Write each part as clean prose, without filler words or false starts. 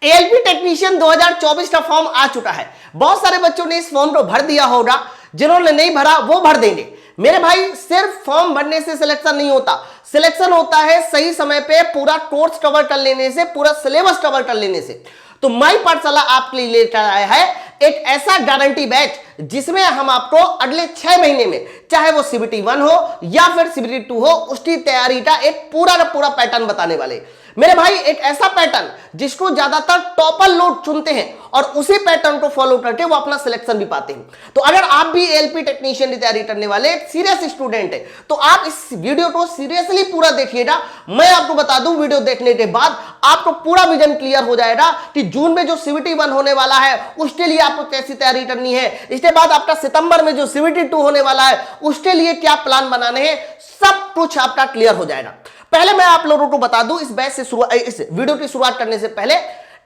ALP technician 2024 का form आ चुका है। बहुत सारे बच्चों ने इस फॉर्म को भर दिया होगा, जिन्होंने नहीं भरा वो भर देंगे। मेरे भाई सिर्फ फॉर्म भरने से सिलेक्शन नहीं होता, सिलेक्शन होता है सही समय पे पूरा कोर्स कवर कर लेने से, पूरा सिलेबस कवर कर लेने से। तो माई पाठशाला आपके लिए लेकर आया है एक ऐसा गारंटी बैच जिसमें हम आपको अगले 6 महीने में, चाहे वो CBT 1 हो या फिर CBT 2 हो, उसकी तैयारी का एक पूरा का पूरा पैटर्न बताने वाले। मेरे भाई एक ऐसा पैटर्न जिसको ज्यादातर टॉपर लोग चुनते हैं और उसी पैटर्न को फॉलो करके वो अपना सिलेक्शन भी पाते हैं। तो अगर आप भी एएलपी टेक्नीशियन की तैयारी करने वाले सीरियस स्टूडेंट है तो आप इस वीडियो को सीरियसली पूरा देखिएगा। मैं आपको बता दूं, वीडियो देखने के बाद आपको पूरा विजन क्लियर हो जाएगा कि जून में जो CBT 1 होने वाला है उसके लिए आपको कैसी तैयारी करनी है, इसके बाद आपका सितंबर में जो CBT 2 होने वाला है उसके लिए क्या प्लान बनाने हैं, सब कुछ आपका क्लियर हो जाएगा। पहले मैं आप लोगों को बता दूं इस बैच से इस वीडियो की शुरुआत करने से पहले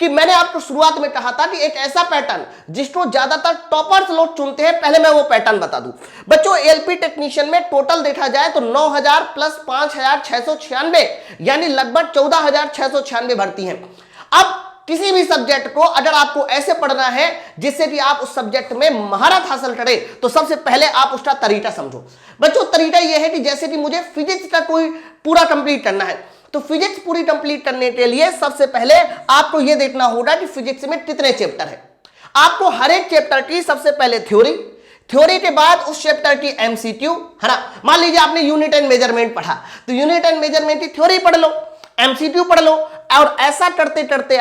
कि मैंने आपको शुरुआत में कहा था कि एक ऐसा पैटर्न जिसको ज्यादातर टॉपर्स लोग चुनते हैं, पहले मैं वो पैटर्न बता दूं। बच्चों एएलपी टेक्नीशियन में टोटल देखा जाए तो 9000 प्लस 5696 यानी लगभग 14696 भर्ती हैं। अब किसी भी सब्जेक्ट को अगर आपको ऐसे पढ़ना है जिससे कि आप उस सब्जेक्ट में महारत हासिल करें तो सबसे पहले आप उसका तरीका समझो। बच्चों तरीका यह है कि जैसे कि मुझे फिजिक्स का कोई पूरा कंप्लीट करना है तो फिजिक्स पूरी कंप्लीट करने के लिए सबसे पहले आपको यह देखना होगा कि फिजिक्स में कितने चैप्टर है। आपको हर एक चैप्टर की सबसे पहले थ्योरी के बाद उस चैप्टर की MCQ है ना। मान लीजिए आपने यूनिट एंड मेजरमेंट पढ़ा तो यूनिट एंड मेजरमेंट की थ्योरी पढ़ लो, MCQ पढ़ लो और ऐसा करते करते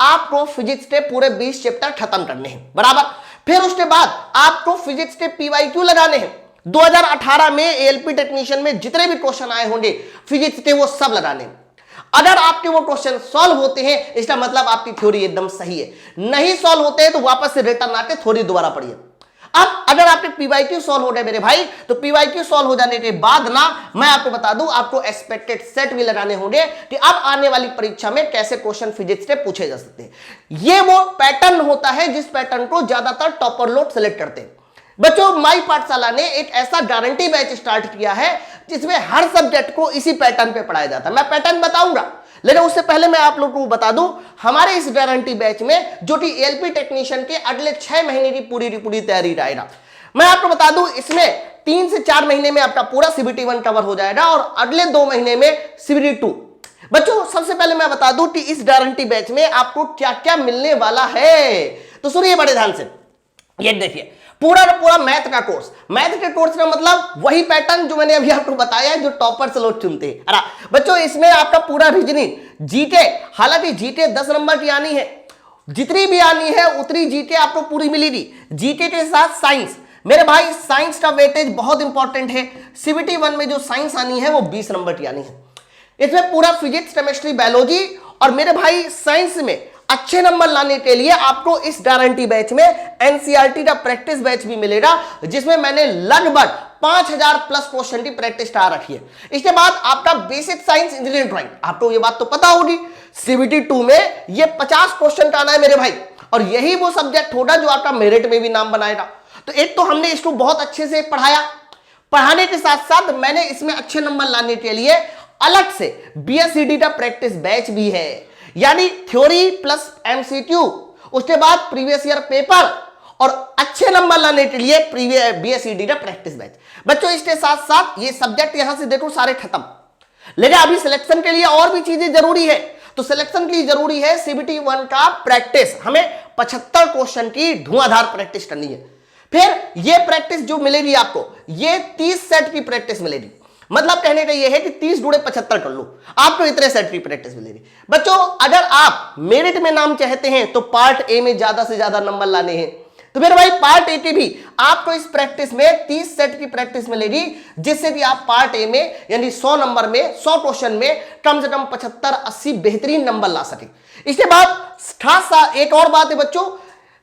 आपको फिजिक्स के पूरे 20 चैप्टर खत्म करने हैं बराबर। फिर उसके बाद आपको फिजिक्स के PYQ लगाने हैं। 2018 में एएलपी टेक्नीशियन में जितने भी क्वेश्चन आए होंगे फिजिक्स के वो सब लगाने। अगर आपके वो क्वेश्चन सॉल्व होते हैं इसका मतलब आपकी थ्योरी एकदम सही है, नहीं सॉल्व होते हैं तो वापस से रिटर्न आके थ्योरी दोबारा पढ़िए। अब अगर आपके PYQ सॉल्व हो गए मेरे भाई तो PYQ सॉल्व हो जाने के बाद ना मैं आपको बता दूं आपको एक्सपेक्टेड सेट भी लगाने होंगे कि अब आने वाली परीक्षा में कैसे क्वेश्चन फिजिक्स से पूछे जा सकते हैं। ये वो पैटर्न होता है जिस पैटर्न को ज्यादातर टॉपर लोग सेलेक्ट करते हैं। बच्चों माई पाठशाला ने एक ऐसा गारंटी बैच स्टार्ट किया है जिसमें हर सब्जेक्ट को इसी पैटर्न पे पढ़ाया जाता है। मैं पैटर्न बताऊंगा लेकिन उससे पहले मैं आप लोगों को बता दूं हमारे इस गारंटी बैच में जो कि एएलपी टेक्नीशियन के अगले 6 महीने की पूरी तैयारी रहेगा। मैं आपको बता दूं इसमें 3 से 4 महीने में आपका पूरा CBT 1 कवर हो जाएगा और अगले 2 महीने में CBT 2। बच्चों सबसे पहले मैं बता दूं कि इस गारंटी बैच में आपको क्या क्या मिलने वाला है तो सुनिए बड़े ध्यान से। ये देखिए पूरा मैथ का कोर्स, मैथ के कोर्स का मतलब वही पैटर्न जो मैंने अभी आपको बताया है जो टॉपर से लोग चुनते हैं। अरे बच्चों इसमें आपका पूरा रीजनिंग जीके, हालांकि जीके 10 नंबर की आनी है, जितनी भी आनी है उतनी जीके आपको पूरी मिलेगी। जीके के साथ साइंस, मेरे भाई साइंस का वेटेज बहुत इंपॉर्टेंट है। CBT 1 में जो साइंस आनी है वो 20 नंबर की आनी है। इसमें पूरा फिजिक्स, केमिस्ट्री, बायोलॉजी और मेरे भाई साइंस में अच्छे नंबर लाने के लिए आपको इस गारंटी बैच में NCERT का प्रैक्टिस बैच भी मिलेगा जिसमें मैंने लगभग 5000 प्लस क्वेश्चन की प्रैक्टिस स्टार रखी है। इसके बाद आपका बेसिक साइंस, इंजीनियरिंग ड्राइंग, आपको ये बात तो पता होगी CBT 2 में ये 50 क्वेश्चन का आना है मेरे भाई और यही वो सब्जेक्ट होगा जो आपका मेरिट में भी नाम बनाएगा। तो एक तो हमने इसको बहुत अच्छे से पढ़ाया, पढ़ाने के साथ साथ मैंने इसमें अच्छे नंबर लाने के लिए अलग से BSED का प्रैक्टिस बैच भी है, यानी थ्योरी प्लस MCQ, उसके बाद प्रीवियस ईयर पेपर और अच्छे नंबर लाने के लिए BSED का प्रैक्टिस बैच। बच्चों इसके साथ साथ ये सब्जेक्ट यहां से देखो सारे खत्म, लेकिन अभी सिलेक्शन के लिए और भी चीजें जरूरी है। तो सिलेक्शन के लिए जरूरी है CBT 1 का प्रैक्टिस, हमें 75 क्वेश्चन की धुआंधार प्रैक्टिस करनी है। फिर ये प्रैक्टिस जो मिलेगी आपको, ये 30 सेट की प्रैक्टिस मिलेगी। मतलब कहने का यह है कि 30 गुणे 75 कर लो, आपको इतने सेट की प्रैक्टिस मिलेगी। बच्चों अगर आप मेरिट में नाम चाहते हैं तो पार्ट ए में ज्यादा से ज्यादा नंबर लाने हैं तो मेरे भाई पार्ट ए की भी आपको इस प्रैक्टिस में 30 सेट की प्रैक्टिस मिलेगी जिससे कि आप पार्ट ए में यानी 100 नंबर में 100 क्वेश्चन में कम से कम 75-80 बेहतरीन नंबर ला सके। इसके बाद खास एक और बात है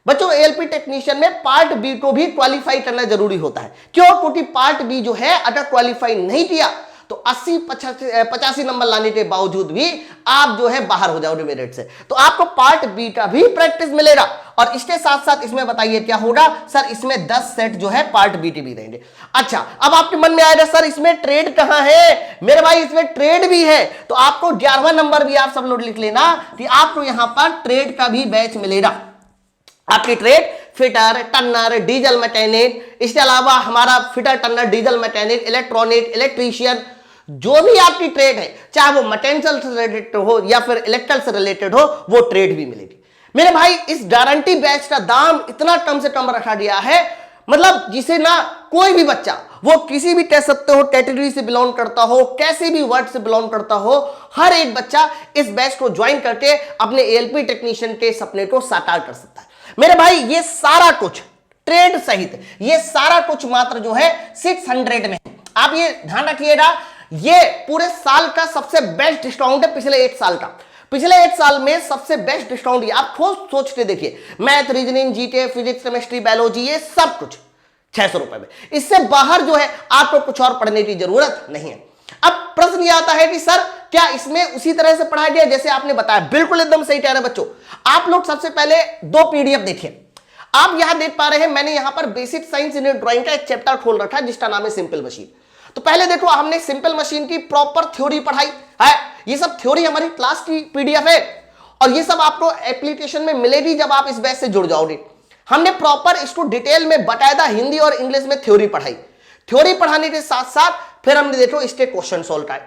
बच्चों एएलपी टेक्नीशियन में पार्ट बी को भी क्वालिफाई करना जरूरी होता है। क्यों? क्योंकि पार्ट बी जो है अगर क्वालिफाई नहीं किया तो 80 85 नंबर लाने के बावजूद भी आप जो है बाहर हो जाओगे मेरिट से। तो आपको पार्ट बी का भी प्रैक्टिस मिलेगा और इसके साथ साथ इसमें बताइए क्या होगा सर, इसमें 10 सेट जो है पार्ट बी के भी रहेंगे। अच्छा, अब आपके मन में आएगा सर इसमें ट्रेड कहां है? मेरे भाई इसमें ट्रेड भी है, तो आपको 11वां नंबर भी आप सब लोग लिख लेना कि आपको यहां पर ट्रेड का भी बैच मिलेगा। आपकी trade fitter, Turner, diesel mechanic, इसके अलावा हमारा fitter, Turner, diesel mechanic, electronic, electrician, जो भी आपकी ट्रेड है, चाहे वो मैकेनिकल से रिलेटेड हो या फिर इलेक्ट्रिकल से रिलेटेड हो, वो ट्रेड भी मिलेगी। मेरे भाई इस गारंटी बैच का दाम इतना कम से कम रखा गया है, मतलब जिसे ना कोई भी बच्चा, वो किसी भी कह सकते हो कैटेगरी से बिलोंग करता हो, कैसे भी वर्ड से बिलोंग करता हो, हर एक बच्चा इस बैच को ज्वाइन करके अपने एएलपी टेक्नीशियन के सपने को साकार कर सकता है। मेरे भाई ये सारा कुछ ट्रेड सहित ये सारा कुछ मात्र जो है 600 में। आप ये ध्यान रखिएगा, ये पूरे साल का सबसे बेस्ट डिस्काउंट है पिछले 1 साल का। पिछले 1 साल में सबसे बेस्ट डिस्काउंट ये आप खुद सोच के देखिए, math, reasoning, GK, physics, chemistry, biology, ये सब कुछ 600 रुपए में। इससे बाहर जो है आपको कुछ और पढ़ने की जरूरत नहीं है। अब प्रश्न यह आता है कि सर क्या इसमें उसी तरह से पढ़ाया गया जैसे आपने बताया? बिल्कुल एकदम सही कह रहे हैं बच्चों। आप लोग सबसे पहले 2 पीडीएफ देखिए। आप यहां देख पा रहे हैं, मैंने यहां पर बेसिक साइंस इन ड्राइंग का एक चैप्टर खोल रखा है जिसका नाम है सिंपल मशीन। तो पहले देखो, हमने सिंपल मशीन की प्रॉपर थ्योरी पढ़ाई है। ये सब थ्योरी हमारी क्लास की पीडीएफ है और ये सब आपको एप्लीकेशन में मिलेगी जब आप इस बैच से जुड़ जाओगे। हमने प्रॉपर इसको डिटेल में बाकायदा हिंदी और इंग्लिश में थ्योरी पढ़ाई। थ्योरी पढ़ाने के साथ साथ फिर हमने देखो इसके क्वेश्चन सॉल्व कराए,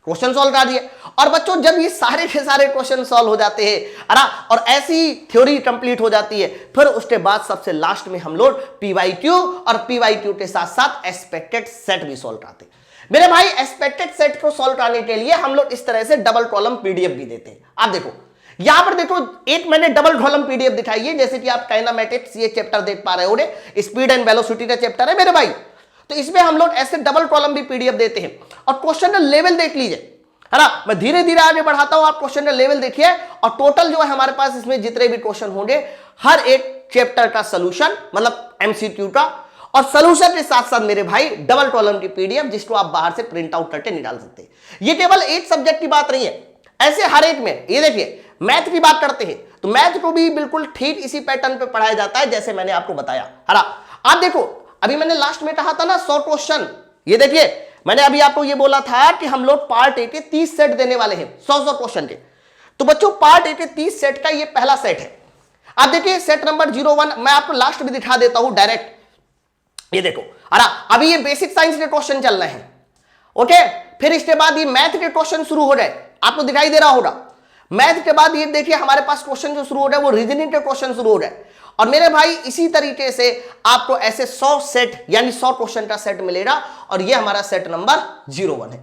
क्वेश्चन सॉल्व करा दिए। और बच्चों जब ये सारे के सारे क्वेश्चन सॉल्व हो जाते हैं और ऐसी थ्योरी कंप्लीट हो जाती है, फिर उसके बाद सबसे लास्ट में हम लोग पीवाईक्यू और पीवाईक्यू के साथ साथ एक्सपेक्टेड सेट भी सॉल्व कराते हैं। मेरे भाई एक्सपेक्टेड सेट को सॉल्व कराने के लिए हम लोग इस तरह से डबल कॉलम पीडीएफ भी देते हैं। आप देखो यहां पर देखो, एक मैंने डबल कॉलम पीडीएफ दिखाई है, जैसे कि आप काइनेमैटिक्स ये चैप्टर देख पा रहे हो, स्पीड एंड वेलोसिटी का चैप्टर है मेरे भाई। तो इसमें हम लोग ऐसे डबल कॉलम भी पीडीएफ देते हैं और क्वेश्चन का लेवल देख लीजिए, है ना। मैं धीरे धीरे आगे बढ़ाता हूं, आप क्वेश्चन का लेवल देखिए और टोटल जो है हमारे पास इसमें जितने भी क्वेश्चन होंगे, हर एक चैप्टर का सोल्यूशन, मतलब एमसीक्यू का, और सोल्यूशन के साथ साथ मेरे भाई डबल कॉलम की पीडीएफ जिसको आप बाहर से प्रिंट आउट करके निकाल सकते हैं। ये केवल एक सब्जेक्ट की बात नहीं है, ऐसे हर एक में। ये देखिए मैथ की बात करते हैं तो मैथ को भी बिल्कुल ठीक इसी पैटर्न पे पढ़ाया जाता है जैसे मैंने आपको बताया, है ना। आप देखो अभी मैंने लास्ट में कहा था ना 100 क्वेश्चन, ये देखिए मैंने अभी आपको ये बोला था कि हम लोग पार्ट ए के 30 सेट देने वाले हैं 100 क्वेश्चन के। तो बच्चों पार्ट ए के 30 सेट का ये पहला सेट है। आप देखिए सेट नंबर 01 मैं आपको लास्ट में दिखा देता हूं डायरेक्ट। ये देखो अभी ये बेसिक साइंस के क्वेश्चन चल रहे हैं, ओके। फिर इसके बाद ये मैथ के क्वेश्चन शुरू हो रहे, आपको दिखाई दे रहा होगा। मैथ के बाद ये देखिए हमारे पास क्वेश्चन जो शुरू हो रहा है वो रीजनिंग के क्वेश्चन शुरू हो रहे हैं। और मेरे भाई इसी तरीके से आपको ऐसे 100 सेट यानी 100 क्वेश्चन का सेट मिलेगा और ये हमारा सेट नंबर 01 है।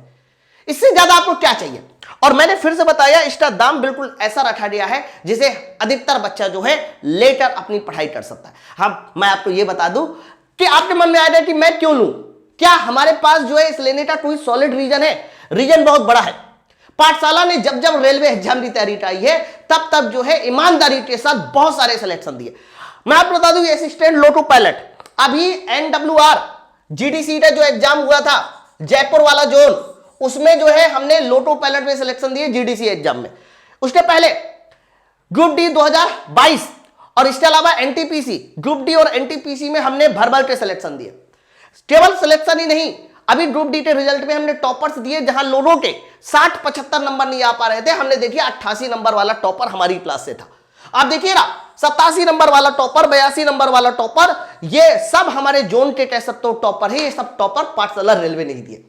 इससे ज्यादा आपको क्या चाहिए? और मैंने फिर से बताया इसका दाम बिल्कुल ऐसा रखा गया है जिसे अधिकतर बच्चा जो है लेकर अपनी पढ़ाई कर सकता है। हाँ, मैं आपको ये बता दूं कि आपके मन में आ जाए कि मैं क्यों लूं, क्या हमारे पास जो है इस लेने का कोई सॉलिड रीजन है? रीजन बहुत बड़ा है। पाठशाला ने जब जब रेलवे एग्जाम की तैयारी कराई है तब तब जो है ईमानदारी के साथ बहुत सारे सिलेक्शन दिए। मैं आपको बता दूं असिस्टेंट लोको पायलट, अभी एनडब्ल्यूआर जीडीसी का जो एग्जाम हुआ था जयपुर वाला जोन, उसमें जो है हमने लोटो पायलट में सिलेक्शन दिए जीडीसी एग्जाम में। उसके पहले ग्रुप डी 2022 और इसके अलावा एनटीपीसी, ग्रुप डी और एनटीपीसी में हमने भर भर के सिलेक्शन दिए। केवल सिलेक्शन ही नहीं, अभी ग्रुप डी के रिजल्ट में हमने टॉपर्स दिए, जहां लोगों के 60-75 नंबर नहीं आ पा रहे थे, हमने देखिए 88 नंबर वाला टॉपर हमारी क्लास से था। आप देखिए ना 87 नंबर वाला टॉपर, 82 नंबर वाला टॉपर, ये सब हमारे जोन के कह सकते हो टॉपर है। ये सब टॉपर पाठशाला रेलवे नहीं दिए।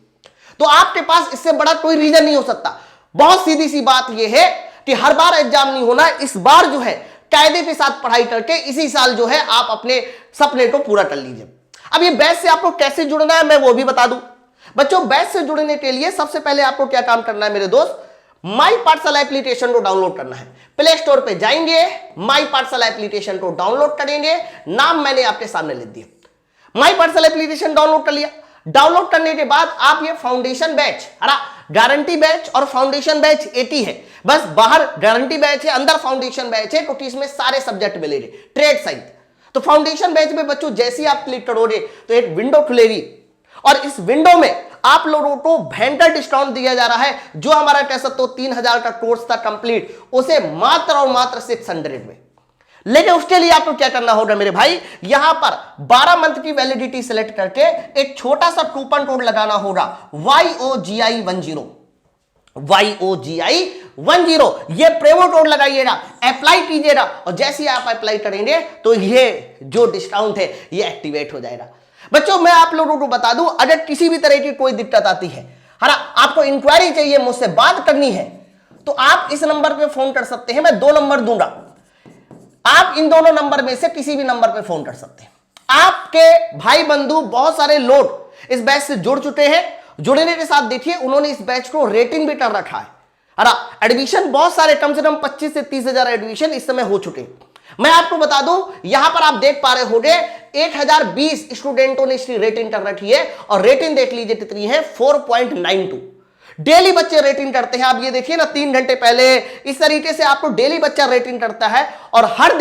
तो आपके पास इससे बड़ा कोई रीजन नहीं हो सकता। बहुत सीधी सी बात यह है कि हर बार एग्जाम नहीं होना, इस बार जो है कायदे के साथ पढ़ाई करके इसी साल जो है आप अपने सपने को पूरा कर लीजिए। अब ये बैच से आपको कैसे जुड़ना है मैं वो भी बता दूं। बच्चों बैच से जुड़ने के लिए सबसे पहले आपको क्या काम करना है मेरे दोस्त, माई पाठशाला एप्लीकेशन को डाउनलोड करना है। प्ले स्टोर पे जाएंगे, माई पाठशाला एप्लीकेशन को डाउनलोड करेंगे, नाम मैंने आपके सामने लिख दिया। माई पाठशाला एप्लीकेशन डाउनलोड कर लिया। डाउनलोड करने के बाद आप ये फाउंडेशन बैच, गारंटी बैच और फाउंडेशन बैच एक ही है, बस बाहर गारंटी बैच है, अंदर फाउंडेशन बैच है, क्योंकि इसमें सारे सब्जेक्ट मिलेंगे ट्रेड सहित। तो फाउंडेशन बैच में बच्चों जैसे ही आप क्लिक करोगे तो एक विंडो खुलेगी और इस विंडो में आप लोगों को भयंकर डिस्काउंट दिया जा रहा है। जो हमारा कह सकते हो 3000 का कोर्स था कंप्लीट, उसे मात्र और मात्र 600 में। लेकिन उसके लिए आपको क्या करना होगा मेरे भाई, यहां पर 12 मंथ की वैलिडिटी सिलेक्ट करके एक छोटा सा कूपन कोड लगाना होगा YOGI10, YOGI10, ये प्रोमो कोड लगाइएगा, अप्लाई कीजिएगा, और जैसे ही आप अप्लाई करेंगे तो ये जो डिस्काउंट है ये एक्टिवेट हो जाएगा। बच्चों मैं आप लोगों को बता दूं, अगर किसी भी तरह की कोई दिक्कत आती है ना, आपको इंक्वायरी चाहिए, मुझसे बात करनी है, तो आप इस नंबर पे फोन कर सकते हैं। मैं 2 नंबर दूंगा, आप इन दोनों नंबर में से किसी भी नंबर पे फोन कर सकते हैं। आपके भाई बंधु बहुत सारे लोग इस बैच से जुड़ चुके हैं, जुड़ने के साथ देखिए उन्होंने इस बैच को रेटिंग भी कर रखा है। एडमिशन बहुत सारे, कम से कम 25 से 30 हजार एडमिशन इस समय हो चुके हैं। मैं आपको बता दूं, यहां पर आप देख पा रहे होंगे 1020 स्टूडेंटों ने इसकी रेटिंग कर रखी है, और रेटिंग देख लीजिए कितनी है, 4.92। डेली बच्चे रेटिंग करते हैं। आप ये देखिए ना, 3 घंटे पहले इस तरीके से आपको डेली बच्चा रेटिंग करता है, और हर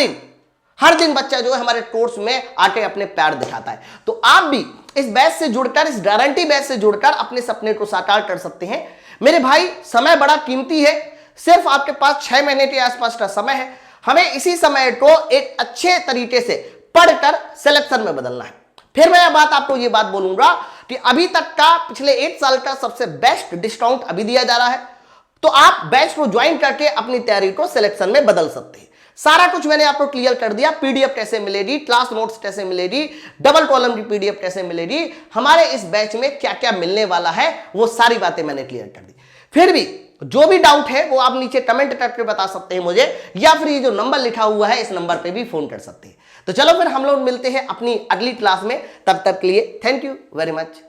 दिन बच्चा जो है हमारे कोर्स में आके अपने पैर दिखाता है। तो आप भी इस बैच से जुड़कर, इस गारंटी बैच से जुड़कर अपने सपने को साकार कर सकते हैं। मेरे भाई समय बड़ा कीमती है, सिर्फ आपके पास 6 महीने के आसपास का समय है। हमें इसी समय को एक अच्छे तरीके से पढ़कर सिलेक्शन में बदलना है। फिर मैं आपको ये बात बोलूंगा कि अभी तक का पिछले 1 साल का सबसे बेस्ट डिस्काउंट अभी दिया जा रहा है, तो आप बैच को ज्वाइन करके अपनी तैयारी को सिलेक्शन में बदल सकते हैं। सारा कुछ मैंने आपको क्लियर कर दिया। पीडीएफ कैसे मिलेगी, क्लास नोट्स कैसे मिलेगी, डबल कॉलम की पीडीएफ कैसे मिलेगी, हमारे इस बैच में क्या क्या मिलने वाला है, वो सारी बातें मैंने क्लियर कर दी। फिर भी जो भी डाउट है वो आप नीचे कमेंट करके बता सकते हैं मुझे, या फिर ये जो नंबर लिखा हुआ है इस नंबर पे भी फोन कर सकते हैं। तो चलो फिर हम लोग मिलते हैं अपनी अगली क्लास में, तब तक के लिए थैंक यू वेरी मच।